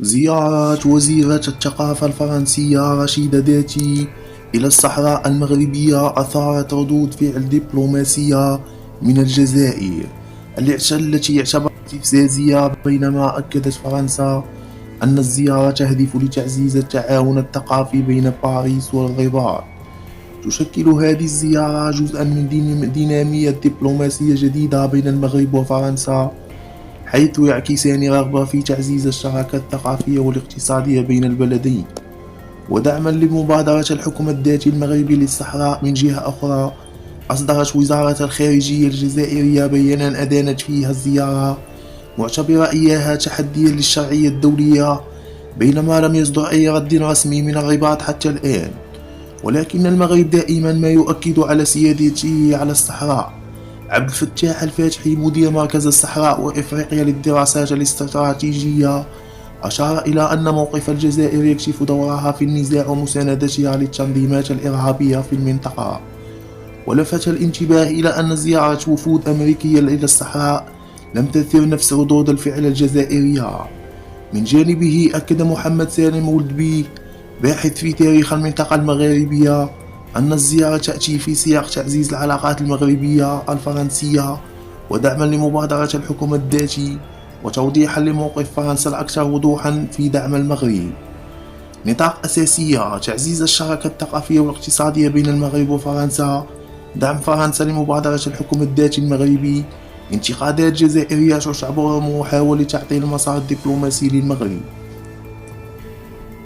زيارة وزيرة الثقافة الفرنسية رشيدة داتي إلى الصحراء المغربية أثارت ردود فعل دبلوماسية من الجزائر التي اعتبرت استفزازية، بينما أكدت فرنسا أن الزيارة تهدف لتعزيز التعاون الثقافي بين باريس والرباط. تشكل هذه الزيارة جزءا من دينامية دبلوماسية جديدة بين المغرب وفرنسا، حيث يعكسان رغبة في تعزيز الشراكة الثقافية والاقتصادية بين البلدين. ودعما لمبادرة الحكم الذاتي المغربي للصحراء، من جهة أخرى أصدرت وزارة الخارجية الجزائرية بيانا أدانت فيها الزيارة، معتبرة إياها تحديا للشرعية الدولية، بينما لم يصدر أي رد رسمي من الرباط حتى الآن. ولكن المغرب دائما ما يؤكد على سيادته على الصحراء. عبد الفتاح الفاتحي، مدير مركز الصحراء وإفريقيا للدراسات الاستراتيجية، أشار إلى أن موقف الجزائر يكشف دورها في النزاع ومساندتها للتنظيمات الإرهابية في المنطقة. ولفت الانتباه إلى أن زيارة وفود أمريكية إلى الصحراء لم تثير نفس ردود الفعل الجزائرية. من جانبه، أكد محمد سالم ولدبي، باحث في تاريخ المنطقة المغاربية، أن الزيارة تأتي في سياق تعزيز العلاقات المغربية الفرنسية ودعما لمبادرة الحكم الذاتي، وتوضيحا لموقف فرنسا الأكثر وضوحا في دعم المغرب. نطاق أساسية: تعزيز الشراكة الثقافية والاقتصادية بين المغرب وفرنسا، دعم فرنسا لمبادرة الحكم الذاتي المغربي، انتقادات جزائرية تعتبر محاولة تعطيل المسار الدبلوماسي للمغرب.